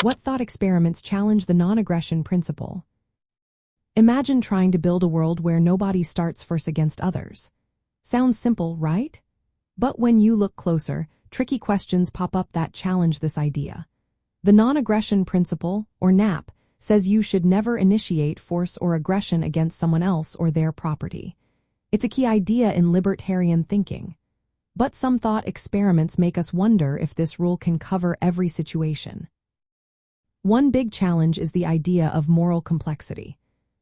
What thought experiments challenge the non-aggression principle? Imagine trying to build a world where nobody starts first against others. Sounds simple, right? But when you look closer, tricky questions pop up that challenge this idea. The non-aggression principle, or NAP, says you should never initiate force or aggression against someone else or their property. It's a key idea in libertarian thinking. But some thought experiments make us wonder if this rule can cover every situation. One big challenge is the idea of moral complexity.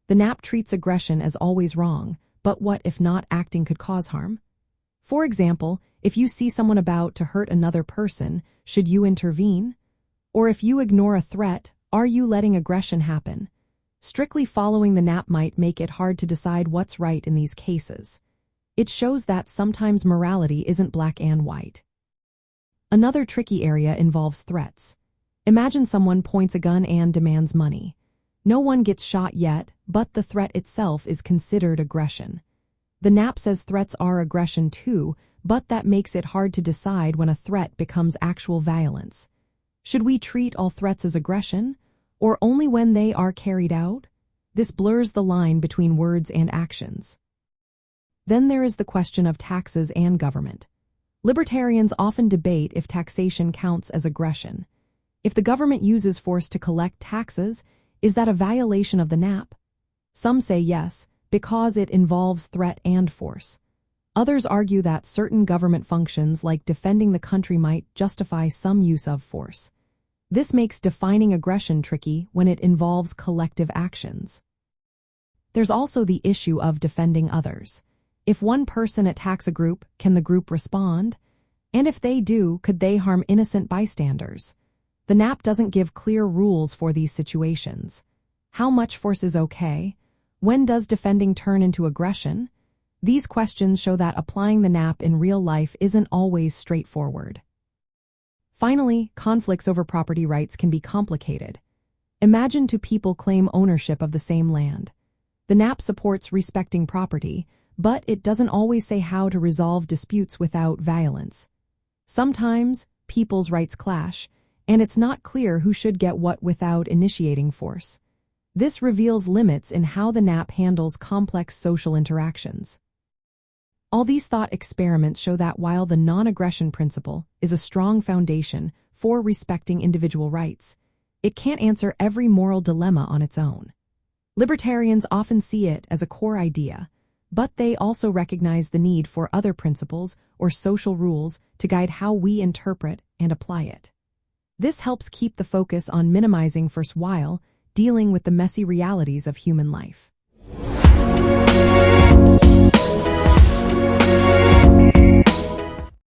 The NAP treats aggression as always wrong, but what if not acting could cause harm? For example, if you see someone about to hurt another person, should you intervene? Or if you ignore a threat, are you letting aggression happen? Strictly following the NAP might make it hard to decide what's right in these cases. It shows that sometimes morality isn't black and white. Another tricky area involves threats. Imagine someone points a gun and demands money. No one gets shot yet, but the threat itself is considered aggression. The NAP says threats are aggression too, but that makes it hard to decide when a threat becomes actual violence. Should we treat all threats as aggression, or only when they are carried out? This blurs the line between words and actions. Then there is the question of taxes and government. Libertarians often debate if taxation counts as aggression. If the government uses force to collect taxes, is that a violation of the NAP? Some say yes, because it involves threat and force. Others argue that certain government functions like defending the country might justify some use of force. This makes defining aggression tricky when it involves collective actions. There's also the issue of defending others. If one person attacks a group, can the group respond? And if they do, could they harm innocent bystanders? The NAP doesn't give clear rules for these situations. How much force is okay? When does defending turn into aggression? These questions show that applying the NAP in real life isn't always straightforward. Finally, conflicts over property rights can be complicated. Imagine two people claim ownership of the same land. The NAP supports respecting property, but it doesn't always say how to resolve disputes without violence. Sometimes, people's rights clash, and it's not clear who should get what without initiating force. This reveals limits in how the NAP handles complex social interactions. All these thought experiments show that while the non-aggression principle is a strong foundation for respecting individual rights, it can't answer every moral dilemma on its own. Libertarians often see it as a core idea, but they also recognize the need for other principles or social rules to guide how we interpret and apply it. This helps keep the focus on minimizing force while dealing with the messy realities of human life.